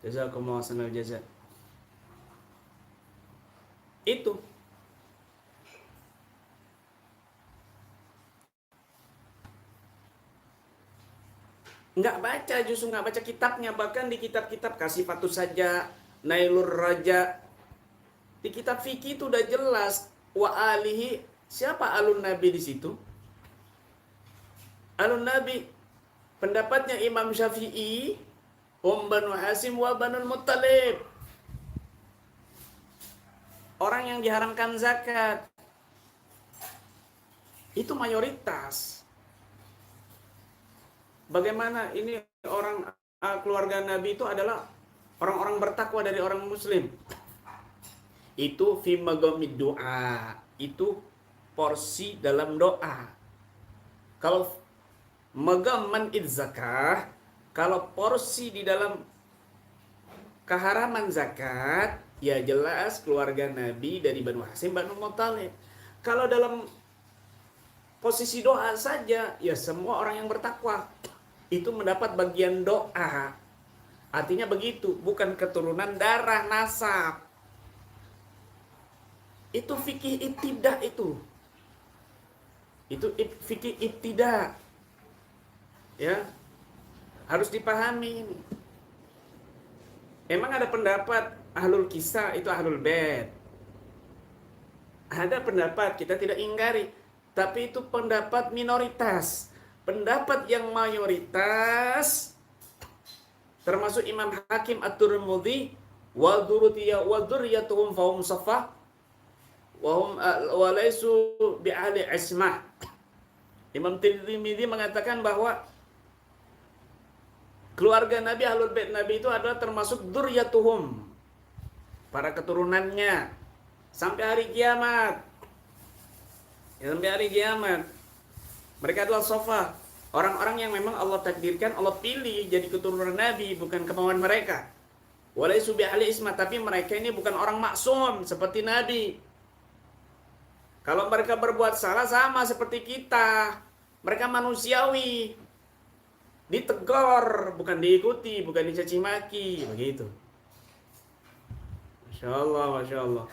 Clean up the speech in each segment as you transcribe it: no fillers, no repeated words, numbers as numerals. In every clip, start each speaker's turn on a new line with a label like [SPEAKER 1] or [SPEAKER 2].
[SPEAKER 1] Jazakumullah sanal jaza. Itu. Nggak baca, justru nggak baca kitabnya. Bahkan di kitab-kitab Kasifatus Saja, Nailur Raja, di kitab fikih itu udah jelas wa alihi, siapa alun nabi di situ? Alun nabi pendapatnya Imam Syafi'i, Banu Hasim wa Banul Muttalib. Orang yang diharamkan zakat itu mayoritas. Bagaimana ini orang keluarga Nabi itu adalah orang-orang bertakwa dari orang muslim. Itu fi magamid doa, itu porsi dalam doa. Kalau magaman zakah, kalau porsi di dalam keharaman zakat, ya jelas keluarga Nabi dari Banu Hasim, Banu Muttalib. Kalau dalam posisi doa saja, ya semua orang yang bertakwa itu mendapat bagian doa. Artinya begitu, bukan keturunan darah nasab. Itu fikih ibtidah itu. Itu fikih ibtidah. Ya. Harus dipahami ini. Emang ada pendapat ahlul kisah itu ahlul bait. Ada pendapat, kita tidak ingkari, tapi itu pendapat minoritas. Pendapat yang mayoritas termasuk Imam Hakim At-Tirmidzi wa dzurriyyatuhum fahum saffah wa laysu bi'ali ismah. Imam Tirmidzi mengatakan bahwa keluarga Nabi, ahlul bait Nabi itu adalah termasuk dzurriyyatuhum, para keturunannya sampai hari kiamat. Sampai hari kiamat. Mereka adalah sofa, orang-orang yang memang Allah takdirkan, Allah pilih jadi keturunan Nabi, bukan kemauan mereka. Walaisu bi'ali ismah, tapi mereka ini bukan orang maksum seperti Nabi. Kalau mereka berbuat salah sama seperti kita, mereka manusiawi, ditegur, bukan diikuti, bukan dicaci maki, begitu. Masya Allah, Masya Allah.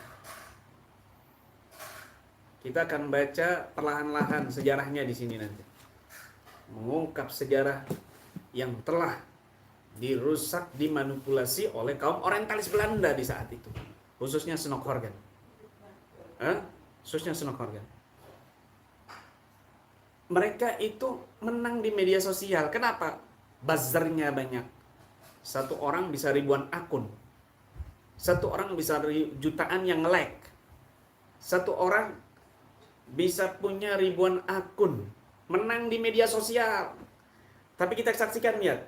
[SPEAKER 1] Kita akan baca perlahan-lahan sejarahnya di sini nanti. Mengungkap sejarah yang telah dirusak, dimanipulasi oleh kaum orientalis Belanda di saat itu. Khususnya Snokhorgan. Khususnya Snokhorgan. Mereka itu menang di media sosial. Kenapa? Buzzernya banyak. Satu orang bisa ribuan akun. Satu orang bisa jutaan yang like. Satu orang bisa punya ribuan akun, menang di media sosial. Tapi kita saksikan, lihat.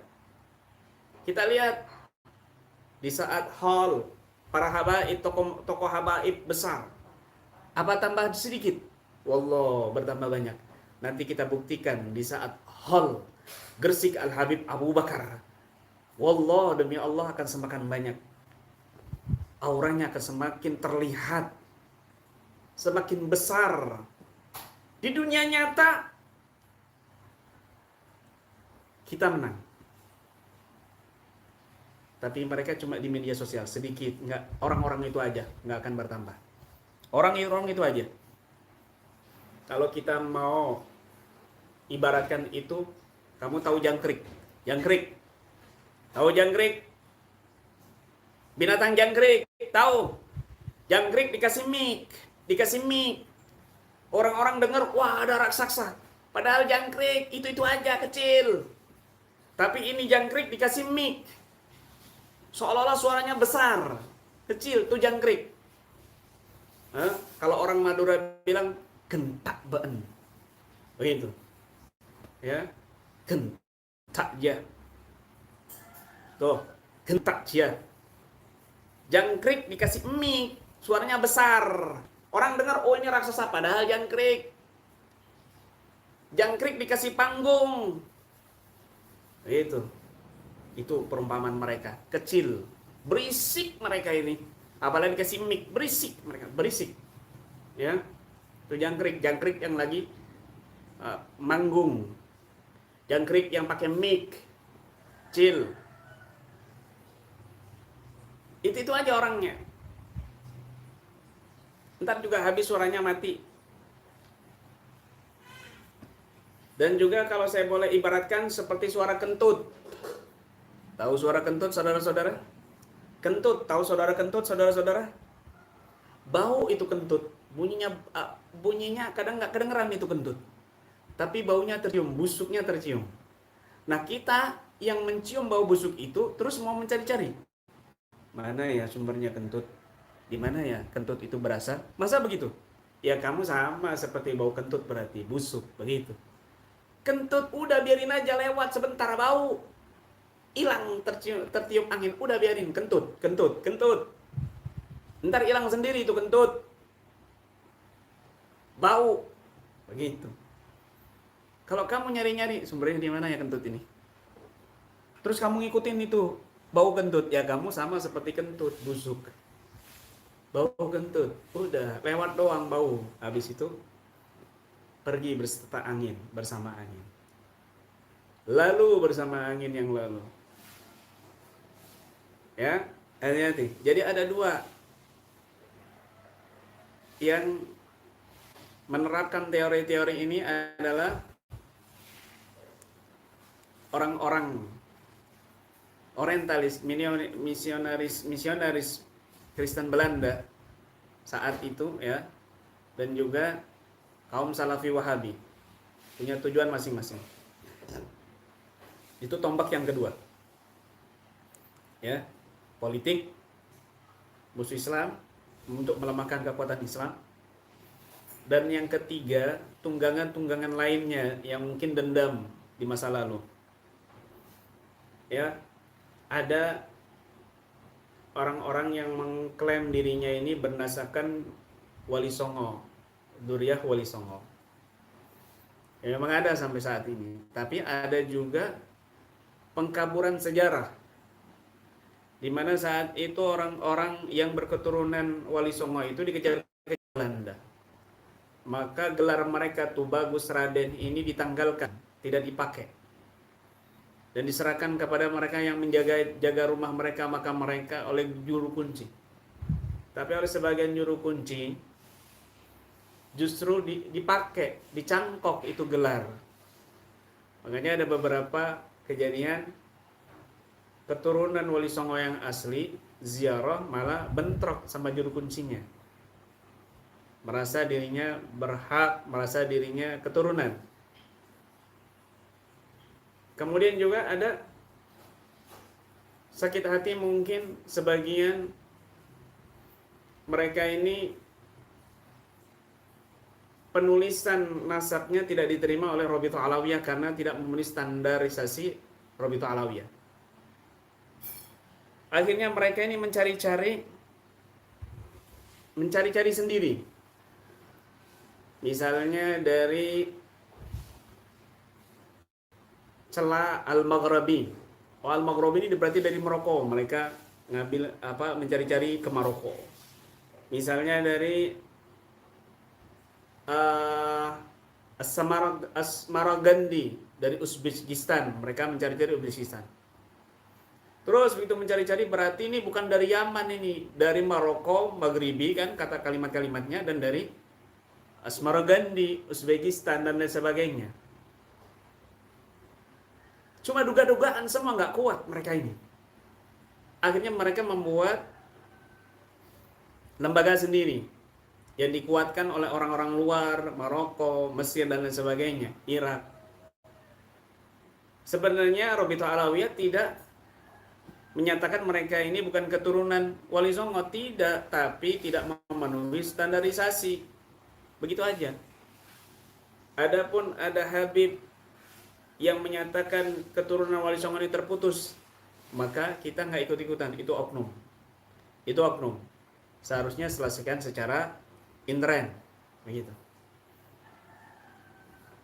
[SPEAKER 1] Kita lihat di saat haul para habaib, tokoh habaib besar. Apa tambah sedikit? Wallah, bertambah banyak. Nanti kita buktikan di saat haul Gresik Al-Habib Abu Bakar. Wallah, demi Allah akan semakin banyak. Auranya akan semakin terlihat, semakin besar. Di dunia nyata kita menang, tapi mereka cuma di media sosial sedikit. Nggak, orang-orang itu aja, nggak akan bertambah. Orang itu aja. Kalau kita mau ibaratkan itu, kamu tahu jangkrik? Tahu jangkrik? Binatang jangkrik, tahu? Jangkrik dikasih mic. Orang-orang dengar, wah ada raksasa. Padahal jangkrik itu aja kecil. Tapi ini jangkrik dikasih mic. Seolah-olah suaranya besar. Kecil tuh jangkrik. Kalau orang Madura bilang gentak beun. Begitu. Ya. Gentak ya. Tuh, gentak ya. Jangkrik dikasih mic, suaranya besar. Orang dengar, oh ini raksasa, padahal jangkrik. Jangkrik dikasih panggung. Itu perumpamaan mereka. Kecil, berisik mereka ini. Apalagi dikasih mic, berisik mereka, berisik. Ya, itu jangkrik yang lagi manggung. Jangkrik yang pakai mic, kecil. Itu aja orangnya. Ntar juga habis suaranya mati. Dan juga kalau saya boleh ibaratkan seperti suara kentut. Tahu suara kentut, saudara-saudara? Kentut, tahu saudara kentut, saudara-saudara? Bau itu kentut. Bunyinya kadang nggak kedengeran itu kentut. Tapi baunya tercium, busuknya tercium. Nah, kita yang mencium bau busuk itu terus mau mencari-cari. Mana ya sumbernya kentut? Di mana ya kentut itu berasal? Masa begitu? Ya kamu sama seperti bau kentut berarti, busuk, begitu. Kentut udah biarin aja lewat sebentar bau. Hilang tertiup angin, udah biarin kentut, kentut, kentut. Ntar hilang sendiri itu kentut. Bau. Begitu. Kalau kamu nyari-nyari sumbernya di mana ya kentut ini? Terus kamu ngikutin itu bau kentut, ya kamu sama seperti kentut, busuk. Bau kentut, udah lewat doang bau. Habis itu pergi berserta angin, bersama angin. Lalu bersama angin yang lalu. Ya, hati-hati. Jadi ada dua yang menerapkan teori-teori ini adalah orang-orang orientalis, misionaris Kristen Belanda saat itu ya, dan juga kaum Salafi Wahabi punya tujuan masing-masing. Itu tombak yang kedua. Ya, politik musuh Islam untuk melemahkan kekuatan Islam. Dan yang ketiga, tunggangan-tunggangan lainnya yang mungkin dendam di masa lalu. Ya, ada orang-orang yang mengklaim dirinya ini berdasarkan Wali Songo, Duriah Wali Songo. Ya, memang ada sampai saat ini. Tapi ada juga pengkaburan sejarah, di mana saat itu orang-orang yang berketurunan Wali Songo itu dikejar ke Belanda. Maka gelar mereka Tubagus Raden ini ditanggalkan, tidak dipakai. Dan diserahkan kepada mereka yang menjaga rumah mereka, makam mereka oleh juru kunci. Tapi oleh sebagian juru kunci justru dipakai, dicangkok itu gelar. Makanya ada beberapa kejadian keturunan Wali Songo yang asli ziarah malah bentrok sama juru kuncinya. Merasa dirinya berhak, merasa dirinya keturunan. Kemudian juga ada sakit hati mungkin sebagian mereka ini penulisan nasabnya tidak diterima oleh Rabithah Alawiyah karena tidak memenuhi standarisasi Rabithah Alawiyah. Akhirnya mereka ini mencari-cari sendiri. Misalnya dari celah Al-Maghribi. Al-Maghribi ini berarti dari Maroko. Mereka mencari-cari ke Maroko. Misalnya dari Asmaragandi dari Uzbekistan. Mereka mencari-cari Uzbekistan. Terus begitu mencari-cari berarti ini bukan dari Yaman ini, dari Maroko, Maghribi kan kata kalimat-kalimatnya, dan dari Asmaragandi, Uzbekistan dan lain sebagainya. Cuma duga-dugaan semua, nggak kuat mereka ini. Akhirnya mereka membuat lembaga sendiri yang dikuatkan oleh orang-orang luar, Maroko, Mesir dan lain sebagainya, Irak. Sebenarnya Rabithah Alawiyah tidak menyatakan mereka ini bukan keturunan Wali Songo, tidak, tapi tidak memenuhi standarisasi. Begitu aja. Adapun ada Habib yang menyatakan keturunan Wali Songo ini terputus, maka kita nggak ikut-ikutan. Itu oknum. Itu oknum. Seharusnya selesaikan secara intern. Begitu.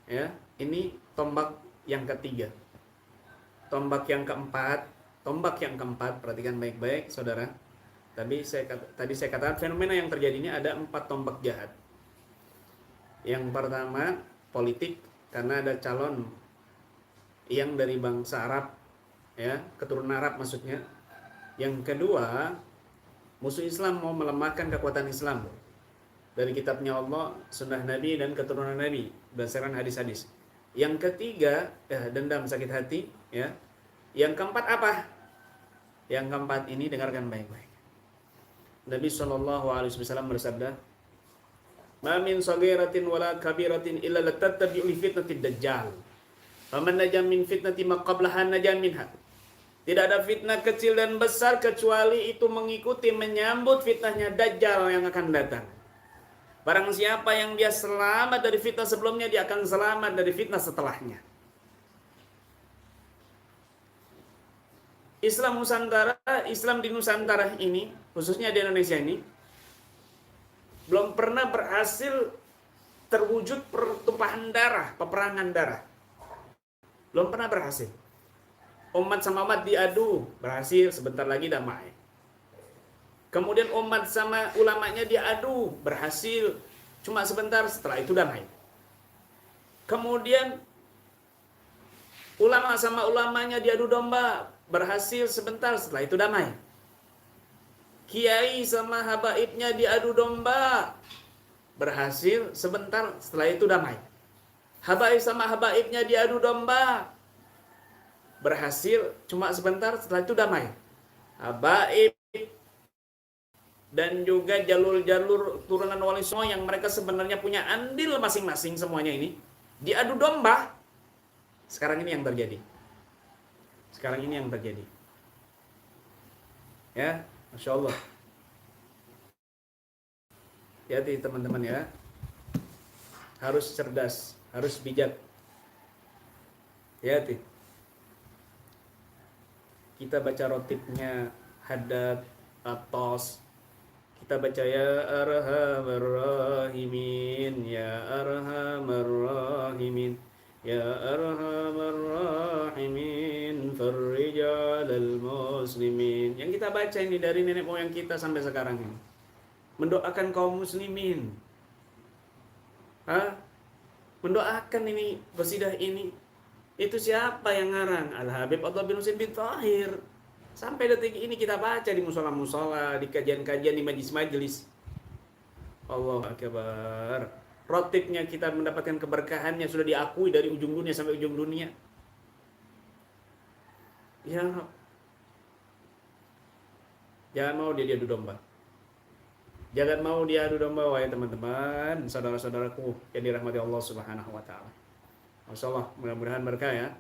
[SPEAKER 1] Ya, ini tombak yang ketiga. Tombak yang keempat, perhatikan baik-baik, saudara. Tadi saya katakan fenomena yang terjadi ini ada 4 tombak jahat. Yang pertama, politik, karena ada calon yang dari bangsa Arab, ya, keturunan Arab maksudnya. Yang kedua, Musuh Islam mau melemahkan kekuatan Islam dari kitabnya Allah, sunnah Nabi, dan keturunan Nabi berdasarkan hadis-hadis. Yang ketiga, dendam, sakit hati, ya. Yang keempat apa? Yang keempat ini dengarkan baik-baik. Nabi SAW bersabda, "Ma min saghiratin wala kabiratin illa latattabi'u li fitnatid dajjal. Faman najam min fitnati ma qablaha najam minha." Tidak ada fitnah kecil dan besar kecuali itu mengikuti menyambut fitnahnya Dajjal yang akan datang. Barang siapa yang dia selamat dari fitnah sebelumnya, dia akan selamat dari fitnah setelahnya. Islam Nusantara, Islam di Nusantara ini, khususnya di Indonesia ini, belum pernah berhasil terwujud pertumpahan darah, peperangan darah. Belum pernah berhasil. Umat sama umat diadu, berhasil, sebentar lagi damai. Kemudian umat sama ulamanya diadu, berhasil, cuma sebentar, setelah itu damai. Kemudian ulama sama ulamanya diadu domba, berhasil sebentar, setelah itu damai. Kiai sama habaibnya diadu domba, berhasil sebentar, setelah itu damai. Habaib sama habaibnya diadu domba, berhasil cuma sebentar, setelah itu damai. Habaib dan juga jalur-jalur turunan wali songo yang mereka sebenarnya punya andil masing-masing semuanya ini diadu domba. Sekarang ini yang terjadi. Sekarang ini yang terjadi. Ya, Masya Allah. Hati-hati teman-teman ya. Harus cerdas, harus bijak. Hati-hati. Kita baca rotibnya Haddad, Atos. Kita baca ya arhamar rahimin, ya arhamar rahimin, ya arhamar rahimin, farrijalal muslimin. Yang kita baca ini dari nenek moyang kita sampai sekarang ini. Mendoakan kaum muslimin. Mendoakan ini, qasidah ini. Itu siapa yang ngarang? Al-Habib Abdullah bin Husain bin Tahir. Sampai detik ini kita baca di musola-musola, di kajian-kajian, di majlis-majlis. Allahu Akbar. Rotibnya kita mendapatkan keberkahannya sudah diakui dari ujung dunia sampai ujung dunia. Ya Rabb. Jangan mau dia adu domba. Jangan mau dia adu domba, wahai teman-teman, saudara-saudaraku yang dirahmati Allah Subhanahu wa taala. Masyaallah, mudah-mudahan berkah ya.